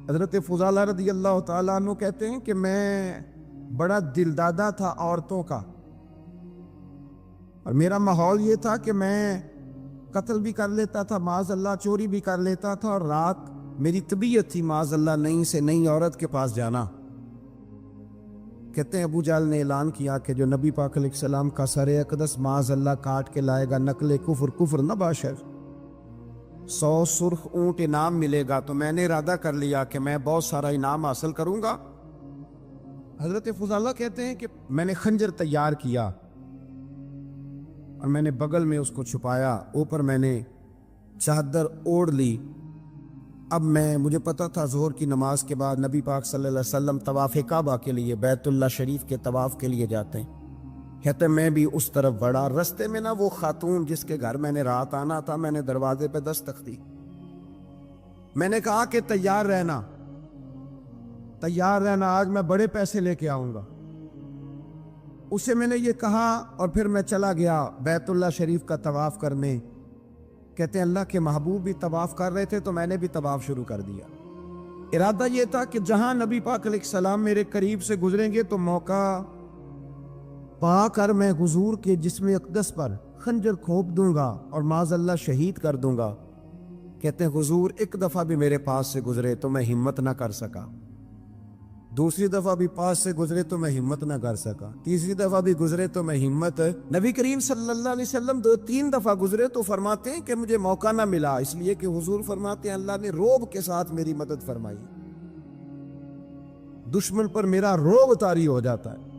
حضرت فضالہ رضی اللہ تعالیٰ عنہ کہتے ہیں کہ میں بڑا دلدادہ تھا عورتوں کا، اور میرا ماحول یہ تھا کہ میں قتل بھی کر لیتا تھا، معاذ اللہ چوری بھی کر لیتا تھا، اور رات میری طبیعت تھی معاذ اللہ نئی سے نئی عورت کے پاس جانا۔ کہتے ہیں ابو جہل نے اعلان کیا کہ جو نبی پاک علیہ السلام کا سر اقدس معاذ اللہ کاٹ کے لائے گا، نقل کفر کفر نہ باشر، 100 سرخ اونٹ انعام ملے گا۔ تو میں نے ارادہ کر لیا کہ میں بہت سارا انعام حاصل کروں گا۔ حضرت فضالہ کہتے ہیں کہ میں نے خنجر تیار کیا اور میں نے بغل میں اس کو چھپایا، اوپر میں نے چادر اوڑھ لی۔ اب مجھے پتا تھا ظہر کی نماز کے بعد نبی پاک صلی اللہ علیہ وسلم طواف کعبہ کے لیے، بیت اللہ شریف کے طواف کے لیے جاتے ہیں۔ کہتے میں بھی اس طرف بڑھا، رستے میں وہ خاتون جس کے گھر میں نے رات آنا تھا، میں نے دروازے پہ دستک دی۔ میں نے کہا کہ تیار رہنا، آج میں بڑے پیسے لے کے آؤں گا۔ اسے میں نے یہ کہا اور پھر میں چلا گیا بیت اللہ شریف کا طواف کرنے۔ کہتے ہیں اللہ کے محبوب بھی طواف کر رہے تھے تو میں نے بھی طواف شروع کر دیا۔ ارادہ یہ تھا کہ جہاں نبی پاک علیہ السلام میرے قریب سے گزریں گے تو موقع پا کر میں حضور کے جسم اقدس پر خنجر کھوپ دوں گا اور معاذ اللہ شہید کر دوں گا۔ کہتے ہیں حضور ایک دفعہ بھی میرے پاس سے گزرے تو میں ہمت نہ کر سکا، دوسری دفعہ بھی پاس سے گزرے تو میں ہمت نہ کر سکا، تیسری دفعہ بھی گزرے تو میں ہمت، نبی کریم صلی اللہ علیہ وسلم 2-3 دفعہ گزرے تو فرماتے ہیں کہ مجھے موقع نہ ملا، اس لیے کہ حضور فرماتے ہیں اللہ نے روب کے ساتھ میری مدد فرمائی، دشمن پر میرا روب طاری ہو جاتا ہے۔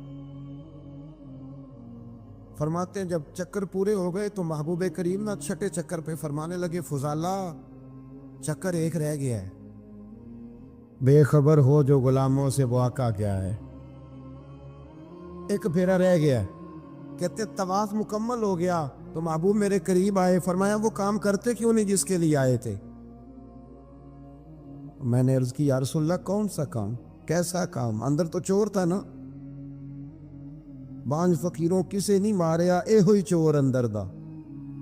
فرماتے ہیں جب چکر پورے ہو گئے تو محبوب کریم نہ چھٹے چکر پہ فرمانے لگے فضالہ چکر ایک رہ گیا ہے، بے خبر ہو جو غلاموں سے واقع کیا ہے، ایک پھیرا رہ گیا ہے۔ کہتے طواف مکمل ہو گیا تو محبوب میرے قریب آئے، فرمایا وہ کام کرتے کیوں نہیں جس کے لیے آئے تھے؟ میں نے عرض کی یا رسول اللہ کون سا کام، کیسا کام؟ اندر تو چور تھا نا، بانج فقیروں کسے نہیں ماریا، اے ہوئی چور اندر دا،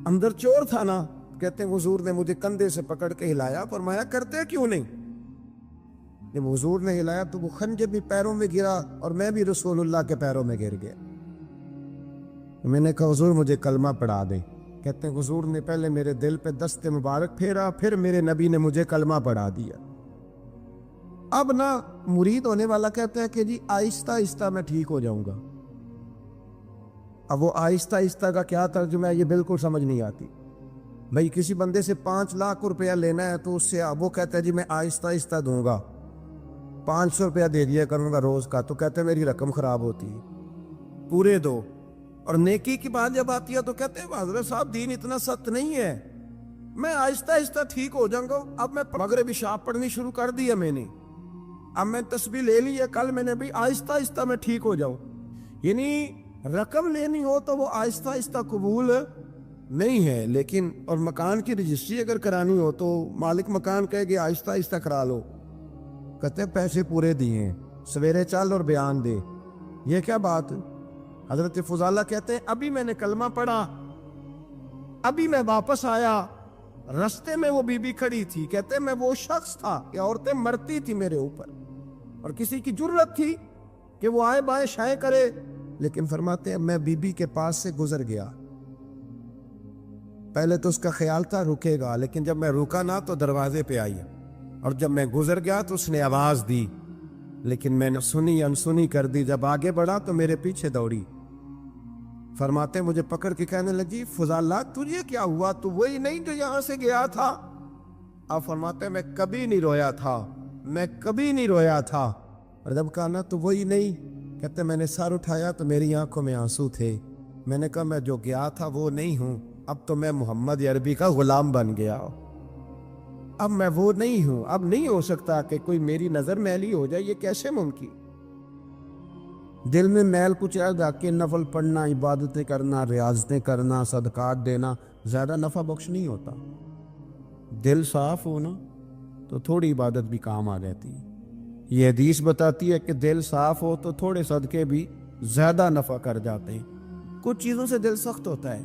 اندر چور تھا نا۔ کہتے ہیں حضور نے مجھے کندھے سے پکڑ کے ہلایا، فرمایا کرتے کیوں نہیں؟ جب حضور نے ہلایا تو وہ خنجر بھی پیروں میں گرا اور میں بھی رسول اللہ کے پیروں میں گر گیا۔ میں نے کہا حضور مجھے کلمہ پڑھا دے۔ کہتے ہیں حضور نے پہلے میرے دل پہ دست مبارک پھیرا، پھر میرے نبی نے مجھے کلمہ پڑھا دیا۔ اب مرید ہونے والا کہتا ہے کہ جی آہستہ آہستہ میں ٹھیک ہو جاؤں گا۔ اب وہ آہستہ آہستہ کا کیا ترجمہ ہے یہ بالکل سمجھ نہیں آتی۔ بھائی کسی بندے سے 5 لاکھ روپیہ لینا ہے تو اس سے وہ کہتا ہے جی میں آہستہ آہستہ دوں گا، 500 روپیہ دے دیا کروں گا روز کا، تو کہتے ہیں میری رقم خراب ہوتی ہے، پورے دو۔ اور نیکی کی بات جب آتی ہے تو کہتے ہیں حضرت صاحب دین اتنا سخت نہیں ہے، میں آہستہ آہستہ ٹھیک ہو جاؤں گا۔ اب میں مغرب عشاء پڑھنی شروع کر دیا میں نے، اب میں تسبیح لے لی ہے، کل میں نے بھی آہستہ آہستہ میں ٹھیک ہو جاؤں۔ یعنی رقم لینی ہو تو وہ آہستہ آہستہ قبول نہیں ہے، لیکن اور مکان کی رجسٹری اگر کرانی ہو تو مالک مکان کہے کہ آہستہ آہستہ کرا لو، کہتے ہیں پیسے پورے دیے ہیں، سویرے چل اور بیان دے، یہ کیا بات؟ حضرت فضالہ کہتے ہیں ابھی میں نے کلمہ پڑھا، ابھی میں واپس آیا، رستے میں وہ بی بی کھڑی تھی، کہتے ہیں میں وہ شخص تھا کہ عورتیں مرتی تھی میرے اوپر، اور کسی کی جرت تھی کہ وہ آئے بائیں شائیں کرے، لیکن فرماتے ہیں میں بی بی کے پاس سے گزر گیا۔ پہلے تو اس کا خیال تھا رکے گا، لیکن جب میں رکا نہ تو دروازے پہ آئی، اور جب میں گزر گیا تو اس نے آواز دی، لیکن میں نے سنی انسنی کر دی۔ جب آگے بڑھا تو میرے پیچھے دوڑی، فرماتے ہیں مجھے پکڑ کے کہنے لگی فضالہ تجھے کیا ہوا، تو وہی نہیں جو یہاں سے گیا تھا؟ آپ فرماتے ہیں میں کبھی نہیں رویا تھا، میں کبھی نہیں رویا تھا۔ اور جب کہا نا تو وہی نہیں، کہتے میں نے سر اٹھایا تو میری آنکھوں میں آنسو تھے۔ میں نے کہا میں جو گیا تھا وہ نہیں ہوں، اب تو میں محمد عربی کا غلام بن گیا، اب میں وہ نہیں ہوں، اب نہیں ہو سکتا کہ کوئی میری نظر میلی ہو جائے، یہ کیسے ممکن؟ دل میں میل کچھ رہ کے نفل پڑھنا، عبادتیں کرنا، ریاضتیں کرنا، صدقات دینا زیادہ نفع بخش نہیں ہوتا۔ دل صاف ہونا تو تھوڑی عبادت بھی کام آ جاتی ہے۔ یہ حدیث بتاتی ہے کہ دل صاف ہو تو تھوڑے صدقے بھی زیادہ نفع کر جاتے ہیں۔ کچھ چیزوں سے دل سخت ہوتا ہے،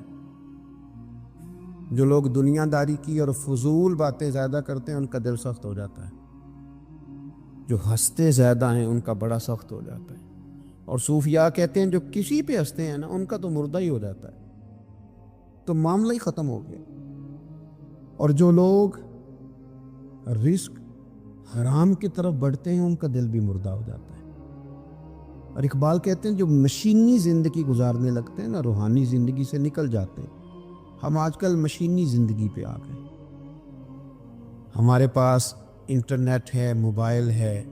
جو لوگ دنیا داری کی اور فضول باتیں زیادہ کرتے ہیں ان کا دل سخت ہو جاتا ہے۔ جو ہنستے زیادہ ہیں ان کا بڑا سخت ہو جاتا ہے، اور صوفیاء کہتے ہیں جو کسی پہ ہنستے ہیں نا ان کا تو مردہ ہی ہو جاتا ہے، تو معاملہ ہی ختم ہو گیا۔ اور جو لوگ رزق حرام کی طرف بڑھتے ہیں ان کا دل بھی مردہ ہو جاتا ہے۔ اور اقبال کہتے ہیں جو مشینی زندگی گزارنے لگتے ہیں نا روحانی زندگی سے نکل جاتے ہیں۔ ہم آج کل مشینی زندگی پہ آ گئے، ہمارے پاس انٹرنیٹ ہے، موبائل ہے،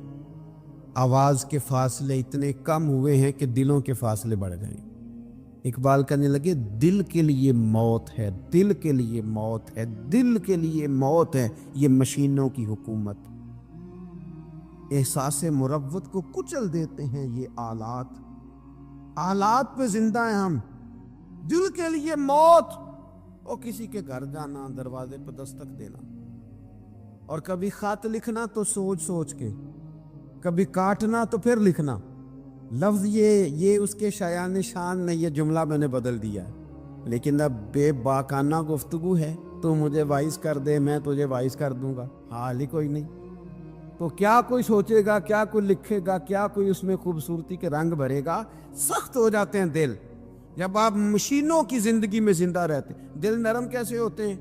آواز کے فاصلے اتنے کم ہوئے ہیں کہ دلوں کے فاصلے بڑھ گئے۔ اقبال کہنے لگے دل کے لیے موت ہے، دل کے لیے موت ہے، دل کے لیے موت ہے یہ مشینوں کی حکومت۔ احساس مروت کو کچل دیتے ہیں یہ آلات، آلات پہ زندہ ہیں ہم۔ دل کے لیے موت، اور کسی کے گھر جانا، دروازے پہ دستک دینا، اور کبھی خط لکھنا تو سوچ سوچ کے، کبھی کاٹنا تو پھر لکھنا۔ لفظ یہ اس کے شایان شان نہیں، یہ جملہ میں نے بدل دیا ہے، لیکن اب بے باکانہ گفتگو ہے، تو مجھے وائس کر دے میں تجھے وائس کر دوں گا، حال ہی کوئی نہیں۔ تو کیا کوئی سوچے گا، کیا کوئی لکھے گا، کیا کوئی اس میں خوبصورتی کے رنگ بھرے گا؟ سخت ہو جاتے ہیں دل جب آپ مشینوں کی زندگی میں زندہ رہتے ہیں۔ دل نرم کیسے ہوتے ہیں؟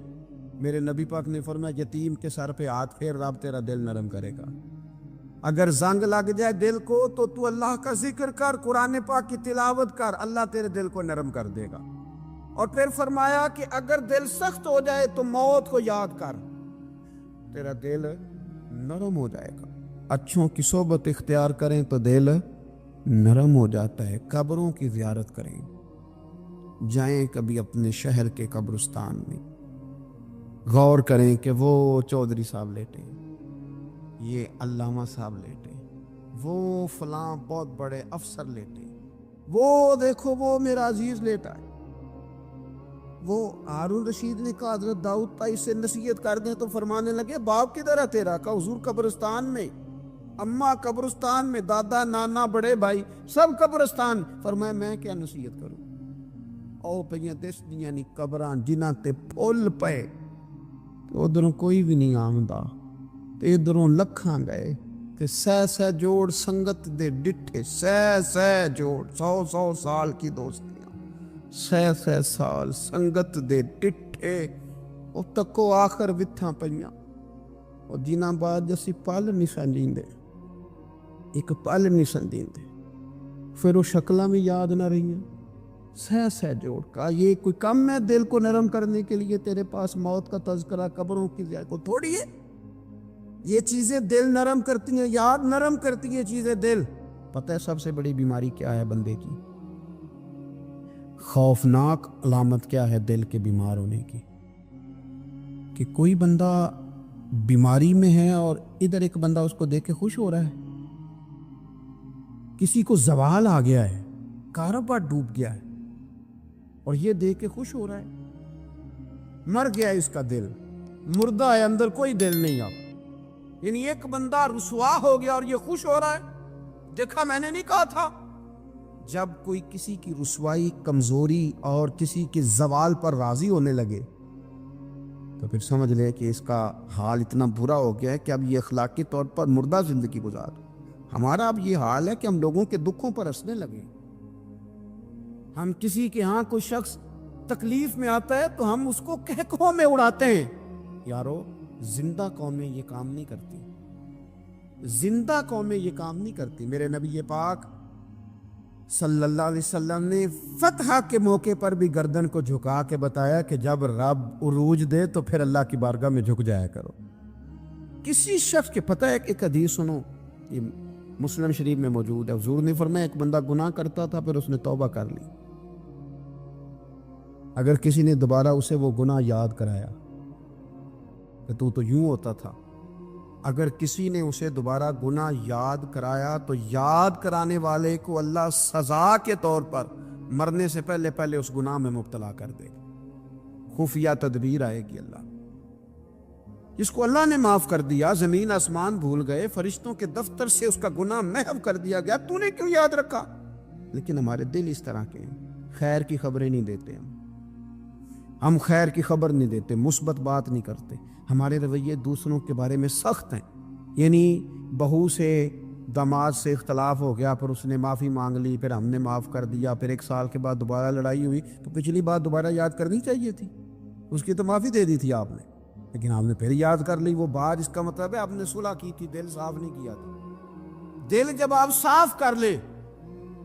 میرے نبی پاک نے فرمایا یتیم کے سر پہ ہاتھ پھیر، رب تیرا دل نرم کرے گا۔ اگر زنگ لگ جائے دل کو تو اللہ کا ذکر کر، قرآن پاک کی تلاوت کر، اللہ تیرے دل کو نرم کر دے گا۔ اور پھر فرمایا کہ اگر دل سخت ہو جائے تو موت کو یاد کر، تیرا دل نرم ہو جائے گا۔ اچھوں کی صحبت اختیار کریں تو دل نرم ہو جاتا ہے۔ قبروں کی زیارت کریں، جائیں کبھی اپنے شہر کے قبرستان میں، غور کریں کہ وہ چودھری صاحب لیٹے ہیں، یہ علامہ صاحب لیٹے ہیں، وہ فلاں بہت بڑے افسر لیٹے ہیں، وہ دیکھو وہ میرا عزیز لیٹا ہے۔ وہ ہارون رشید نے کہا حضرت داؤد تائی سے نصیحت کر دیں، تو فرمانے لگے باپ کدھر ہے تیرا؟ کہا حضور قبرستان میں، اماں قبرستان میں، دادا نانا بڑے بھائی سب قبرستان۔ فرمایا میں کیا نصیحت کروں؟ او پہیاں دس دیاں نی قبراں جنہاں تے پھل پے، ادھروں کوئی بھی نہیں آمدا، تے ادھروں لکھاں گئے، تے سہ جوڑ سنگت دے ڈٹھے، سہ جوڑ 100 سال کی دوستیاں، سہ سال سنگت دے ڈٹھے، او تکو آخر وتھاں پئیاں، اور جنہاں بعد جسی پل نہیں سنجیندے، ایک پل نہیں سنجیندے، پھر وہ شکلاں بھی یاد نہ رہی ہیں۔ سہ جوڑ کا یہ کوئی کم ہے دل کو نرم کرنے کے لیے؟ تیرے پاس موت کا تذکرہ، قبروں کی زیارت کو تھوڑی ہے؟ یہ چیزیں دل نرم کرتی ہیں، یاد نرم کرتی ہیں چیزیں دل۔ پتہ ہے سب سے بڑی بیماری کیا ہے بندے کی؟ خوفناک علامت کیا ہے دل کے بیمار ہونے کی؟ کہ کوئی بندہ بیماری میں ہے اور ادھر ایک بندہ اس کو دیکھ کے خوش ہو رہا ہے، کسی کو زوال آ گیا ہے، کاروبار ڈوب گیا ہے، اور یہ دیکھ کے خوش ہو رہا ہے۔ مر گیا ہے اس کا دل، مردہ ہے، اندر کوئی دل نہیں اب۔ یعنی ایک بندہ رسوا ہو گیا اور یہ خوش ہو رہا ہے، دیکھا میں نے نہیں کہا تھا۔ جب کوئی کسی کی رسوائی، کمزوری اور کسی کے زوال پر راضی ہونے لگے تو پھر سمجھ لے کہ اس کا حال اتنا برا ہو گیا ہے کہ اب یہ اخلاقی طور پر مردہ زندگی گزار۔ ہمارا اب یہ حال ہے کہ ہم لوگوں کے دکھوں پر ہنسنے لگے۔ ہم کسی کے ہاں کوئی شخص تکلیف میں آتا ہے تو ہم اس کو کہکہوں میں اڑاتے ہیں۔ یارو زندہ قومیں یہ کام نہیں کرتی، زندہ قومیں یہ کام نہیں کرتی۔ میرے نبی پاک صلی اللہ علیہ وسلم نے فتح کے موقع پر بھی گردن کو جھکا کے بتایا کہ جب رب عروج دے تو پھر اللہ کی بارگاہ میں جھک جایا کرو۔ کسی شخص کے پتہ ہے، ایک حدیث سنو، یہ مسلم شریف میں موجود ہے، حضور نے فرمایا ایک بندہ گناہ کرتا تھا پھر اس نے توبہ کر لی، اگر کسی نے دوبارہ اسے وہ گناہ یاد کرایا کہ تو یوں ہوتا تھا، اگر کسی نے اسے دوبارہ گناہ یاد کرایا تو یاد کرانے والے کو اللہ سزا کے طور پر مرنے سے پہلے پہلے اس گناہ میں مبتلا کر دے گا۔ خفیہ تدبیر آئے گی اللہ۔ جس کو اللہ نے معاف کر دیا، زمین آسمان بھول گئے، فرشتوں کے دفتر سے اس کا گناہ محو کر دیا گیا، تو نے کیوں یاد رکھا؟ لیکن ہمارے دل اس طرح کے ہیں، خیر کی خبریں نہیں دیتے ہم خیر کی خبر نہیں دیتے، مثبت بات نہیں کرتے، ہمارے رویے دوسروں کے بارے میں سخت ہیں، یعنی بہو سے داماد سے اختلاف ہو گیا، پھر اس نے معافی مانگ لی، پھر ہم نے معاف کر دیا، پھر 1 سال کے بعد دوبارہ لڑائی ہوئی تو پچھلی بات دوبارہ یاد کرنی چاہیے تھی، اس کی تو معافی دے دی تھی آپ نے، لیکن آپ نے پھر یاد کر لی وہ بات۔ اس کا مطلب ہے آپ نے صلح کی تھی، دل صاف نہیں کیا تھا۔ دل جب آپ صاف کر لے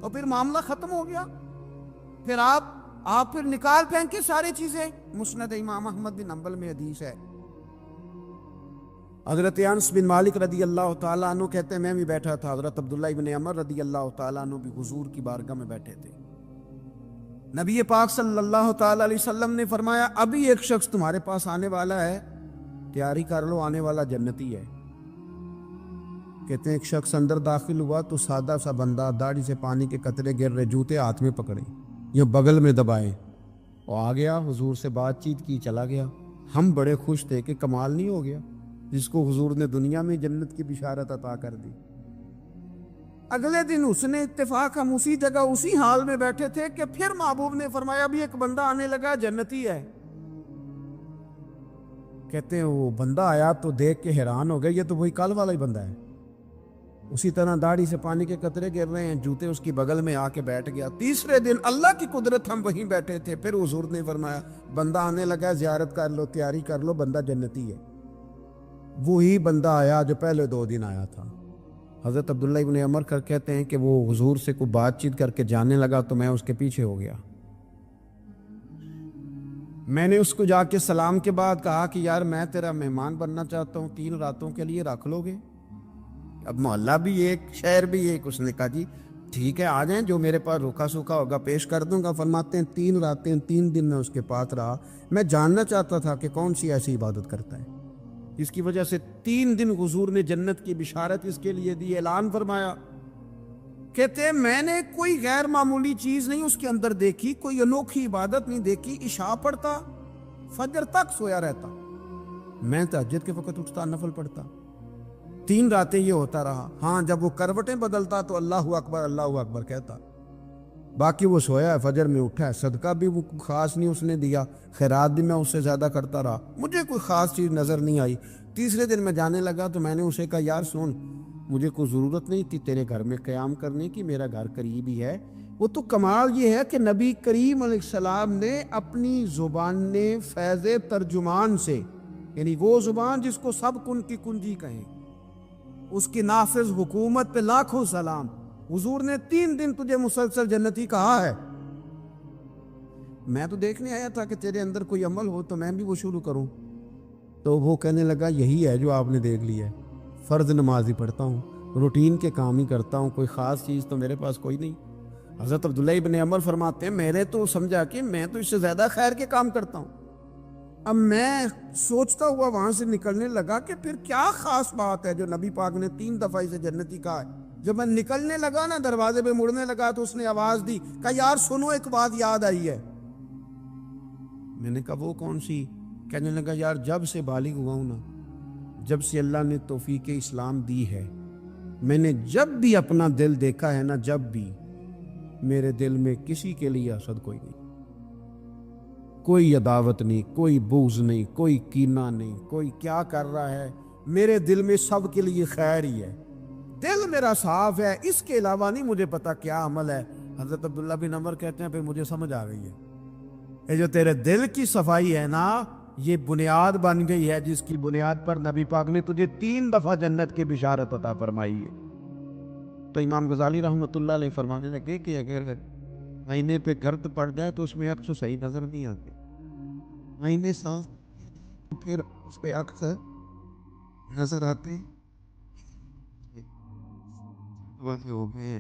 تو پھر معاملہ ختم ہو گیا، پھر آپ پھر نکال پھینکے ساری چیزیں۔ مسند امام احمد بن حنبل میں حدیث ہے، حضرت انس بن مالک رضی اللہ تعالیٰ عنہ کہتے ہیں میں بھی بیٹھا تھا، حضرت عبداللہ ابن عمر رضی اللہ تعالیٰ عنہ بھی حضور کی بارگاہ میں بیٹھے تھے۔ نبی پاک صلی اللہ تعالیٰ علیہ وسلم نے فرمایا ابھی ایک شخص تمہارے پاس آنے والا ہے، تیاری کر لو، آنے والا جنتی ہے۔ کہتے ہیں ایک شخص اندر داخل ہوا تو سادہ سا بندہ، داڑھی سے پانی کے قطرے گر رہے، جوتے ہاتھ میں پکڑے، یہ بغل میں دبائے، وہ آ گیا، حضور سے بات چیت کی، چلا گیا۔ ہم بڑے خوش تھے کہ کمال نہیں ہو گیا، جس کو حضور نے دنیا میں جنت کی بشارت عطا کر دی۔ اگلے دن اس نے اتفاق، ہم اسی جگہ اسی حال میں بیٹھے تھے کہ پھر محبوب نے فرمایا ابھی ایک بندہ آنے لگا، جنتی ہے۔ کہتے ہیں وہ بندہ آیا تو دیکھ کے حیران ہو گئے، یہ تو وہی کل والا ہی بندہ ہے، اسی طرح داڑھی سے پانی کے قطرے گر رہے ہیں، جوتے اس کی بغل میں آ کے بیٹھ گیا۔ تیسرے دن اللہ کی قدرت ہم وہیں بیٹھے تھے، پھر حضور نے فرمایا بندہ آنے لگا، زیارت کر لو، تیاری کر لو، بندہ جنتی ہے۔ وہی بندہ آیا جو پہلے 2 دن آیا تھا۔ حضرت عبداللہ ابن عمر کہتے ہیں کہ وہ حضور سے کوئی بات چیت کر کے جانے لگا تو میں اس کے پیچھے ہو گیا۔ میں نے اس کو جا کے سلام کے بعد کہا کہ یار میں تیرا مہمان بننا چاہتا ہوں، 3 راتوں کے لیے رکھ لو گے؟ اب محلہ بھی ایک، شہر بھی ایک۔ اس نے کہا جی ٹھیک ہے آ جائیں، جو میرے پاس روکھا سوکھا ہوگا پیش کر دوں گا۔ فرماتے ہیں 3 راتیں 3 دن میں اس کے پاس رہا، میں جاننا چاہتا تھا کہ کون سی ایسی عبادت کرتا ہے اس کی وجہ سے 3 دن حضور نے جنت کی بشارت اس کے لیے دی، اعلان فرمایا۔ کہتے ہیں میں نے کوئی غیر معمولی چیز نہیں اس کے اندر دیکھی، کوئی انوکھی عبادت نہیں دیکھی۔ عشاء پڑھتا، فجر تک سویا رہتا، میں تہجد کے وقت اٹھتا، نفل پڑھتا۔ 3 راتیں یہ ہوتا رہا۔ ہاں جب وہ کروٹیں بدلتا تو اللہ اکبر کہتا، باقی وہ سویا ہے، فجر میں اٹھا ہے، صدقہ بھی وہ خاص نہیں اس نے دیا، خیرات بھی میں اس سے زیادہ کرتا رہا، مجھے کوئی خاص چیز نظر نہیں آئی۔ تیسرے دن میں جانے لگا تو میں نے اسے کہا یار سن، مجھے کوئی ضرورت نہیں تھی تیرے گھر میں قیام کرنے کی، میرا گھر قریب ہی ہے۔ وہ تو کمال یہ ہے کہ نبی کریم علیہ السلام نے اپنی زبان فیض ترجمان سے، یعنی وہ زبان جس کو سب کن کی کنجی کہیں، اس کی نافذ حکومت پہ لاکھوں سلام، حضور نے 3 دن تجھے مسلسل جنتی کہا ہے۔ میں تو دیکھنے آیا تھا کہ تیرے اندر کوئی عمل ہو تو میں بھی وہ شروع کروں۔ تو وہ کہنے لگا یہی ہے جو آپ نے دیکھ لی ہے، فرض نماز ہی پڑھتا ہوں، روٹین کے کام ہی کرتا ہوں، کوئی خاص چیز تو میرے پاس کوئی نہیں۔ حضرت عبداللہ ابن عمر فرماتے ہیں میں نے تو سمجھا کہ میں تو اس سے زیادہ خیر کے کام کرتا ہوں۔ اب میں سوچتا ہوا وہاں سے نکلنے لگا کہ پھر کیا خاص بات ہے جو نبی پاک نے 3 دفعہ اسے جنتی کہا ہے۔ جب میں نکلنے لگا نا، دروازے پہ مڑنے لگا تو اس نے آواز دی، کہا یار سنو ایک بات یاد آئی ہے۔ میں نے کہا وہ کون سی؟ کہنے لگا یار جب سے بالغ ہوا ہوں نا، جب سے اللہ نے توفیق اسلام دی ہے، میں نے جب بھی اپنا دل دیکھا ہے نا، جب بھی میرے دل میں کسی کے لیے حسد کوئی نہیں، کوئی عداوت نہیں، کوئی بغض نہیں، کوئی کینہ نہیں، کوئی کیا کر رہا ہے، میرے دل میں سب کے لیے خیر ہی ہے، دل میرا صاف ہے، اس کے علاوہ نہیں مجھے پتا کیا عمل ہے۔ حضرت عبداللہ بن عمر کہتے ہیں پھر مجھے سمجھ آ گئی ہے، یہ جو تیرے دل کی صفائی ہے نا، یہ بنیاد بن گئی ہے جس کی بنیاد پر نبی پاک نے تجھے 3 دفعہ جنت کی بشارت عطا فرمائی ہے۔ تو امام غزالی رحمۃ اللہ علیہ فرمانے لگے کہ اگر آئینے پہ گرد پڑ جائے تو اس میں عکس صحیح نظر نہیں آتی، آئینے صاف پھر اس پہ عکس نظر آتے ہو گئے۔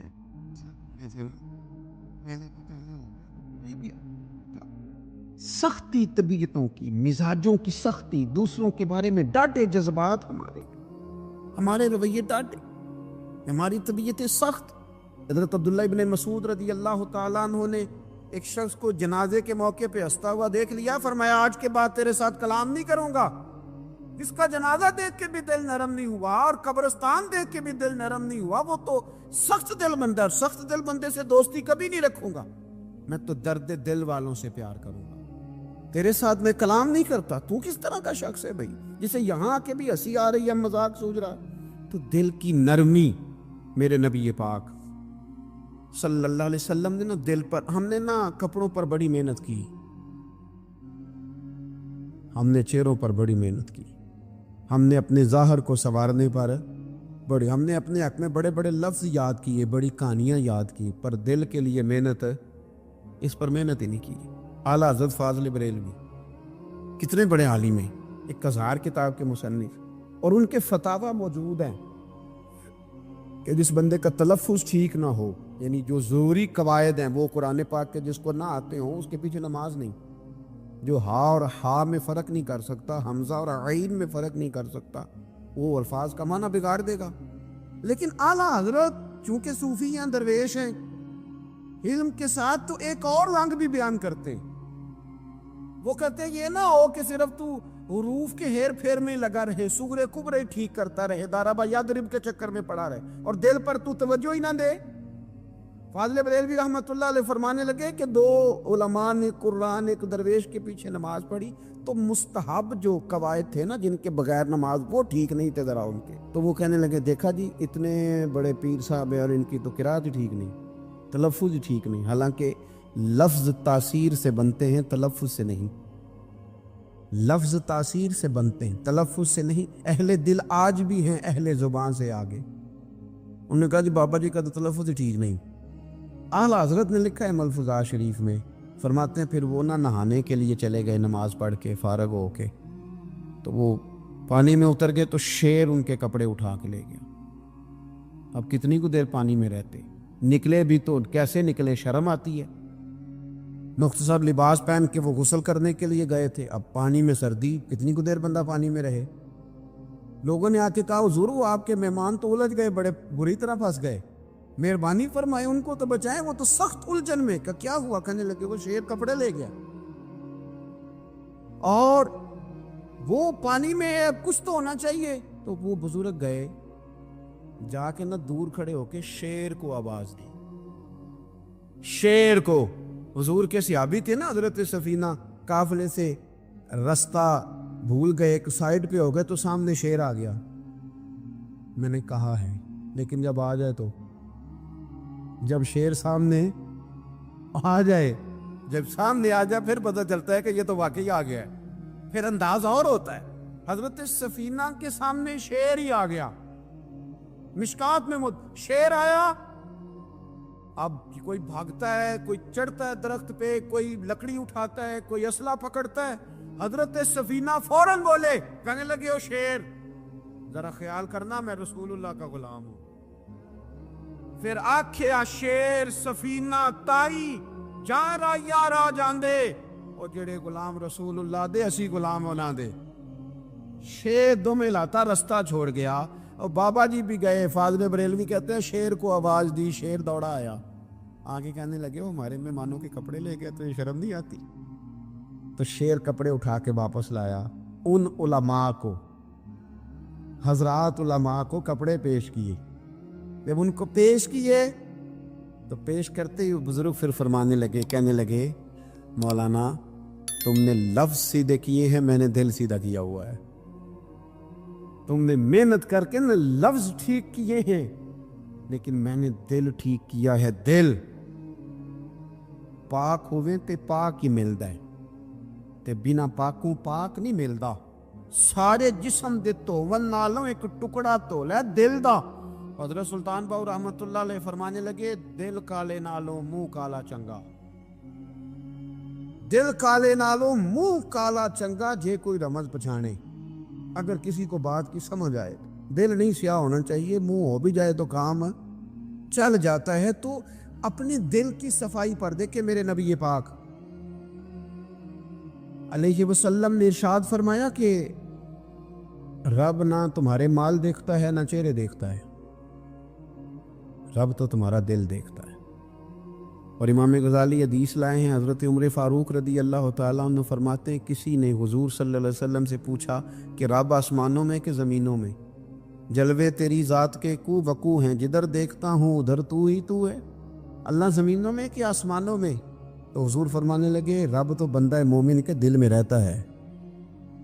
سختی طبیعتوں کی، مزاجوں کی سختی، دوسروں کے بارے میں ڈاٹے جذبات، ہمارے رویے ڈاٹے، ہماری طبیعتیں سخت۔ حضرت عبداللہ ابن مسعود رضی اللہ تعالیٰ عنہ نے ایک شخص کو جنازے کے موقع پہ ہنستا ہوا دیکھ لیا، فرمایا آج کے بعد تیرے ساتھ کلام نہیں کروں گا۔ جس کا جنازہ دیکھ کے بھی دل نرم نہیں ہوا اور قبرستان دیکھ کے بھی دل نرم نہیں ہوا، وہ تو سخت دل بندہ، سخت دل بندے سے دوستی کبھی نہیں رکھوں گا، میں تو درد دل والوں سے پیار کروں گا، تیرے ساتھ میں کلام نہیں کرتا۔ تو کس طرح کا شخص ہے بھائی، جسے یہاں آ کے بھی ہنسی آ رہی ہے، مذاق سوچ رہا ہے؟ تو دل کی نرمی میرے نبی پاک صلی اللہ علیہ وسلم نے نا دل پر، ہم نے نا کپڑوں پر بڑی محنت کی، ہم نے چہروں پر بڑی محنت کی، ہم نے اپنے ظاہر کو سنوارنے پر ہم نے اپنے حق میں بڑے بڑے لفظ یاد کیے، بڑی کہانیاں یاد کی، پر دل کے لیے محنت، اس پر محنت ہی نہیں کی۔ اعلیٰ حضرت فاضل بریلوی کتنے بڑے عالم ہیں، 1000 کتاب کے مصنف، اور ان کے فتاوی موجود ہیں کہ جس بندے کا تلفظ ٹھیک نہ ہو، یعنی جو ضروری قواعد ہیں وہ قرآن پاک کے جس کو نہ آتے ہوں، اس کے پیچھے نماز نہیں۔ جو ہا اور ہا میں فرق نہیں کر سکتا، حمزہ اور عین میں فرق نہیں کر سکتا، وہ الفاظ کا معنی بگاڑ دے گا۔ لیکن اعلیٰ حضرت چونکہ صوفی ہیں، درویش ہیں، علم کے ساتھ تو ایک اور رنگ بھی بیان کرتے ہیں۔ وہ کہتے ہیں یہ نہ ہو کہ صرف تو حروف کے ہیر پھیر میں لگا رہے، سغرے کبرے ٹھیک کرتا رہے، دارابا یادرب کے چکر میں پڑا رہے، اور دل پر تو توجہ ہی نہ دے۔ فاضل بریلوی رحمۃ اللہ علیہ فرمانے لگے کہ 2 علماء نے قرآن ایک درویش کے پیچھے نماز پڑھی تو مستحب جو قواعد تھے نا جن کے بغیر نماز، وہ ٹھیک نہیں تھے ذرا ان کے، تو وہ کہنے لگے دیکھا جی اتنے بڑے پیر صاحب ہیں اور ان کی تو قرات ہی ٹھیک نہیں، تلفظ ہی ٹھیک نہیں۔ حالانکہ لفظ تاثیر سے بنتے ہیں، تلفظ سے نہیں۔ لفظ تاثیر سے بنتے ہیں، تلفظ سے نہیں۔ اہل دل آج بھی ہیں اہل زبان سے آگے۔ انہوں نے کہا جی بابا جی کا تو تلفظ ہی ٹھیک نہیں۔ اعلیٰ حضرت نے لکھا ہے ملفوظات شریف میں، فرماتے ہیں پھر وہ نہ نہانے کے لیے چلے گئے نماز پڑھ کے فارغ ہو کے، تو وہ پانی میں اتر گئے تو شیر ان کے کپڑے اٹھا کے لے گیا۔ اب کتنی کو دیر پانی میں رہتے، نکلے بھی تو کیسے نکلے، شرم آتی ہے۔ مختصر لباس پہن کے وہ غسل کرنے کے لیے گئے تھے، اب پانی میں سردی، کتنی کو دیر بندہ پانی میں رہے۔ لوگوں نے آ کے کہا حضور وہ آپ کے مہمان تو الجھ گئے، بڑے بری طرح پھنس گئے، مہربانی فرمائے ان کو تو بچائیں، وہ تو سخت الجھن میں۔ کہ کیا ہوا؟ کہنے لگے وہ شیر کپڑے لے گیا، اور وہ پانی میں ہے، اب کچھ تو ہونا چاہیے۔ تو وہ بزرگ گئے، جا کے نہ دور کھڑے ہو کے شیر کو آواز دی، شیر کو۔ حضور کے صحابی تھے نا حضرت سفینہ، قافلے سے رستہ بھول گئے، ایک سائیڈ پہ ہو گئے تو سامنے شیر آ گیا۔ میں نے کہا ہے لیکن جب آ جائے تو، جب شیر سامنے آ جائے، جب سامنے آ جائے پھر پتہ چلتا ہے کہ یہ تو واقعی آ گیا ہے، پھر انداز اور ہوتا ہے۔ حضرت سفینہ کے سامنے شیر ہی آ گیا، مشکات میں شیر آیا۔ اب کوئی بھاگتا ہے، کوئی چڑھتا ہے درخت پہ، کوئی لکڑی اٹھاتا ہے، کوئی اسلحہ پکڑتا ہے۔ حضرت سفینہ فوراً بولے، کہنے لگے او شیر ذرا خیال کرنا میں رسول اللہ کا غلام ہوں۔ پھر آکھیا شیر سفینہ تائی جارا یارا جاندے، او جڑے غلام رسول اللہ دے اسی غلام ہونا دے۔ شیر دم لاتا رستہ چھوڑ گیا، اور بابا جی بھی گئے۔ فاضل بریلوی کہتے ہیں شیر کو آواز دی، شیر دوڑا آیا، آگے کہنے لگے وہ ہمارے مہمانوں کے کپڑے لے گئے تو یہ شرم نہیں آتی؟ تو شیر کپڑے اٹھا کے واپس لایا۔ ان علماء کو، حضرات علماء کو کپڑے پیش کیے۔ جب ان کو پیش کیے تو پیش کرتے ہی بزرگ پھر فرمانے لگے، کہنے لگے مولانا تم نے لفظ سیدھے کیے ہیں، میں نے دل سیدھا کیا ہوا ہے۔ تم نے محنت کر کے لفظ ٹھیک کیے ہیں، لیکن میں نے دل ٹھیک کیا ہے۔ دل پاک ہوئے تے پاک ہی ملدا ہے، تے بنا پاکوں پاک نہیں ملدا۔ سارے جسم دے دھون نالوں ایک ٹکڑا دھول ہے دل دا۔ حضرت سلطان باؤ رحمت اللہ علیہ فرمانے لگے دل کالے نالوں منہ کالا چنگا، دل کالے نالوں منہ کالا چنگا، جے کوئی رمز پچھانے۔ اگر کسی کو بات کی سمجھ آئے، دل نہیں سیاہ ہونا چاہیے، منہ ہو بھی جائے تو کام چل جاتا ہے۔ تو اپنے دل کی صفائی پر دیکھے میرے نبی پاک علیہ وسلم نے ارشاد فرمایا کہ رب نہ تمہارے مال دیکھتا ہے نہ چہرے دیکھتا ہے، رب تو تمہارا دل دیکھتا ہے۔ اور امام غزالی حدیث لائے ہیں، حضرت عمر فاروق رضی اللہ تعالیٰ عنہ فرماتے ہیں کسی نے حضور صلی اللہ علیہ وسلم سے پوچھا کہ رب آسمانوں میں کہ زمینوں میں؟ جلوے تیری ذات کے کو وقوع ہیں، جدھر دیکھتا ہوں ادھر تو ہی تو ہے۔ اللہ زمینوں میں کہ آسمانوں میں؟ تو حضور فرمانے لگے رب تو بندہ مومن کے دل میں رہتا ہے،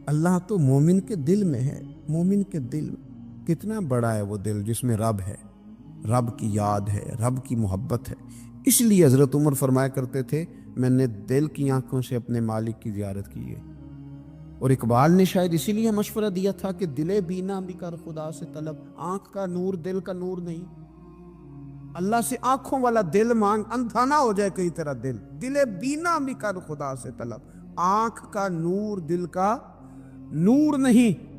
اللہ تو مومن کے دل میں ہے، مومن کے دل میں۔ کتنا بڑا ہے وہ دل جس میں رب ہے، رب کی یاد ہے، رب کی محبت ہے۔ اس لیے حضرت عمر فرمایا کرتے تھے میں نے دل کی آنکھوں سے اپنے مالک کی زیارت کی ہے۔ اور اقبال نے شاید اسی لیے مشورہ دیا تھا کہ دل بینا بھی کر خدا سے طلب، آنکھ کا نور دل کا نور نہیں، اللہ سے آنکھوں والا دل مانگ، اندھا نہ ہو جائے کئی طرح دل، دل بینا بھی کر خدا سے طلب، آنکھ کا نور دل کا نور نہیں۔